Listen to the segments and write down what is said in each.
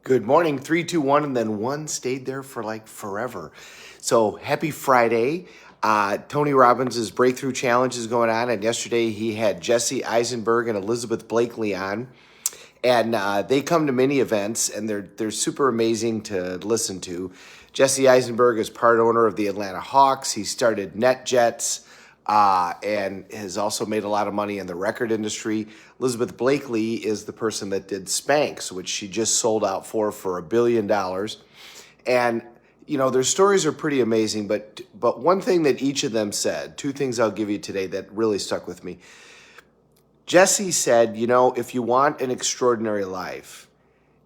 Good morning. Three, two, one, and then one stayed there for like forever. So happy Friday. Tony Robbins' Breakthrough Challenge is going on, and yesterday he had Jesse Eisenberg and Elizabeth Blakely on. And they come to many events, and they're super amazing to listen to. Jesse Eisenberg is part owner of the Atlanta Hawks. He started NetJets and has also made a lot of money in the record industry. Elizabeth Blakely is the person that did Spanx, which she just sold out for $1 billion. And their stories are pretty amazing. But one thing that each of them said, two things I'll give you today that really stuck with me. Jesse said, if you want an extraordinary life,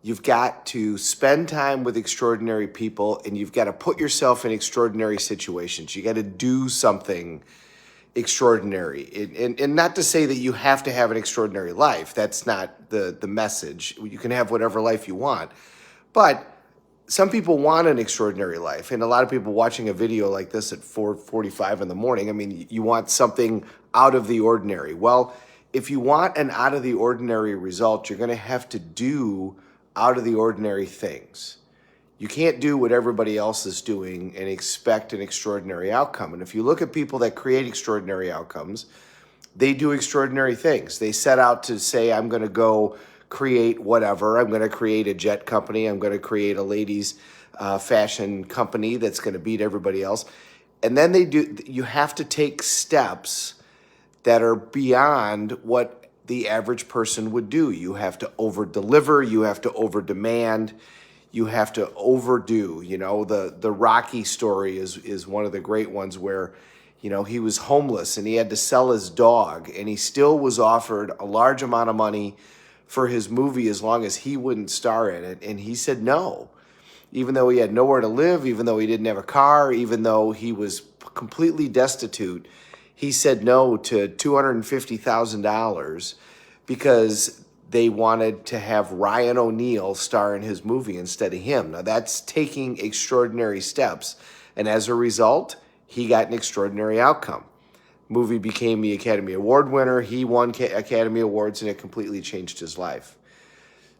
you've got to spend time with extraordinary people, and you've got to put yourself in extraordinary situations. You got to do something extraordinary. And not to say that you have to have an extraordinary life. That's not the message. You can have whatever life you want. But some people want an extraordinary life. And a lot of people watching a video like this at 4:45 in the morning, you want something out of the ordinary. Well, if you want an out of the ordinary result, you're going to have to do out of the ordinary things. You can't do what everybody else is doing and expect an extraordinary outcome. And if you look at people that create extraordinary outcomes, they do extraordinary things. They set out to say, I'm going to go create whatever. I'm going to create a jet company. I'm going to create a ladies' fashion company that's going to beat everybody else. And then you have to take steps that are beyond what the average person would do. You have to over-deliver. You have to over-demand. You have to overdo. The Rocky story is one of the great ones where, he was homeless and he had to sell his dog, and he still was offered a large amount of money for his movie as long as he wouldn't star in it. And he said no, even though he had nowhere to live, even though he didn't have a car, even though he was completely destitute. He said no to $250,000 because they wanted to have Ryan O'Neal star in his movie instead of him. Now, that's taking extraordinary steps. And as a result, he got an extraordinary outcome. Movie became the Academy Award winner. He won Academy Awards, and it completely changed his life.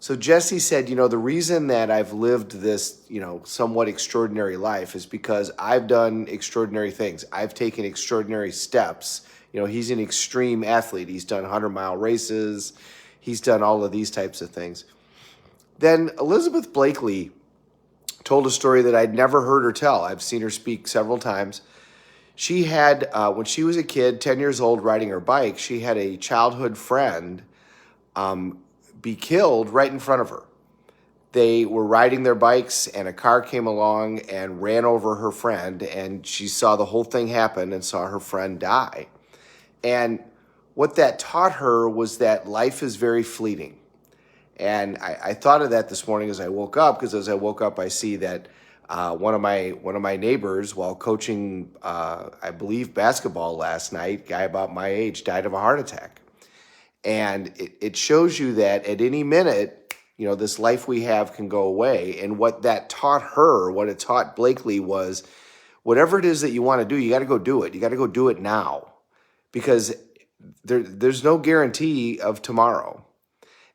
So Jesse said, the reason that I've lived this, somewhat extraordinary life is because I've done extraordinary things. I've taken extraordinary steps. He's an extreme athlete. He's done 100-mile races. He's done all of these types of things. Then Elizabeth Blakely told a story that I'd never heard her tell. I've seen her speak several times. She had, when she was a kid, 10 years old, riding her bike, she had a childhood friend be killed right in front of her. They were riding their bikes, and a car came along and ran over her friend, and she saw the whole thing happen and saw her friend die. And what that taught her was that life is very fleeting. And I thought of that this morning as I woke up, because as I woke up, I see that one of my neighbors, while coaching, I believe, basketball last night, guy about my age, died of a heart attack. And it shows you that at any minute, this life we have can go away. And what that taught her, what it taught Blakely, was whatever it is that you want to do, you got to go do it. You got to go do it now, because there's no guarantee of tomorrow.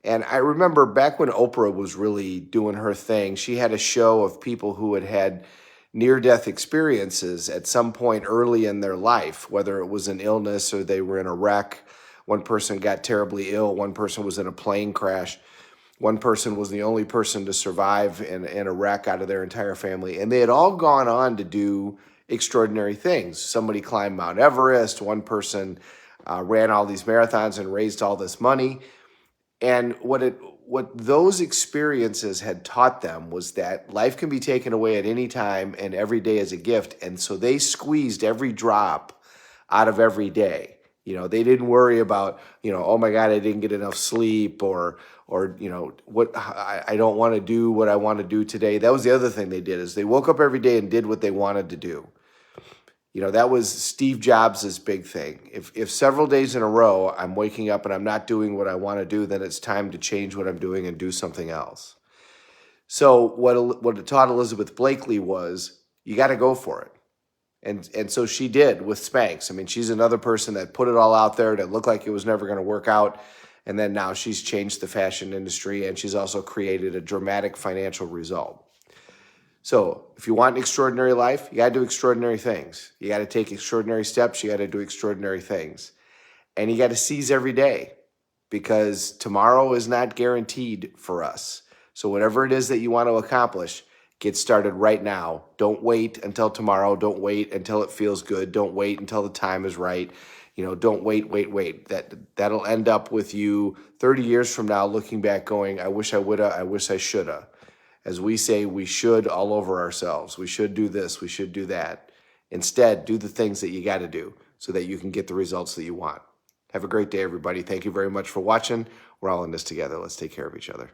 And I remember back when Oprah was really doing her thing, she had a show of people who had had near-death experiences at some point early in their life, whether it was an illness or they were in a wreck. One person got terribly ill. One person was in a plane crash. One person was the only person to survive in a wreck out of their entire family. And they had all gone on to do extraordinary things. Somebody climbed Mount Everest. One person ran all these marathons and raised all this money. And what those experiences had taught them was that life can be taken away at any time, and every day is a gift. And so they squeezed every drop out of every day. They didn't worry about, oh my God, I didn't get enough sleep, or what I don't want to do what I want to do today. That was the other thing they did, is they woke up every day and did what they wanted to do. That was Steve Jobs' big thing. If several days in a row I'm waking up and I'm not doing what I want to do, then it's time to change what I'm doing and do something else. So what it taught Elizabeth Blakely was, you got to go for it. And so she did with Spanx. She's another person that put it all out there, that looked like it was never going to work out. And then now she's changed the fashion industry, and she's also created a dramatic financial result. So if you want an extraordinary life, you got to do extraordinary things. You got to take extraordinary steps. You got to do extraordinary things. And you got to seize every day, because tomorrow is not guaranteed for us. So whatever it is that you want to accomplish, get started right now. Don't wait until tomorrow. Don't wait until it feels good. Don't wait until the time is right. Don't wait. That'll end up with you 30 years from now looking back going, I wish I woulda, I wish I shoulda. As we say, we should all over ourselves. We should do this, we should do that. Instead, do the things that you got to do so that you can get the results that you want. Have a great day, everybody. Thank you very much for watching. We're all in this together. Let's take care of each other.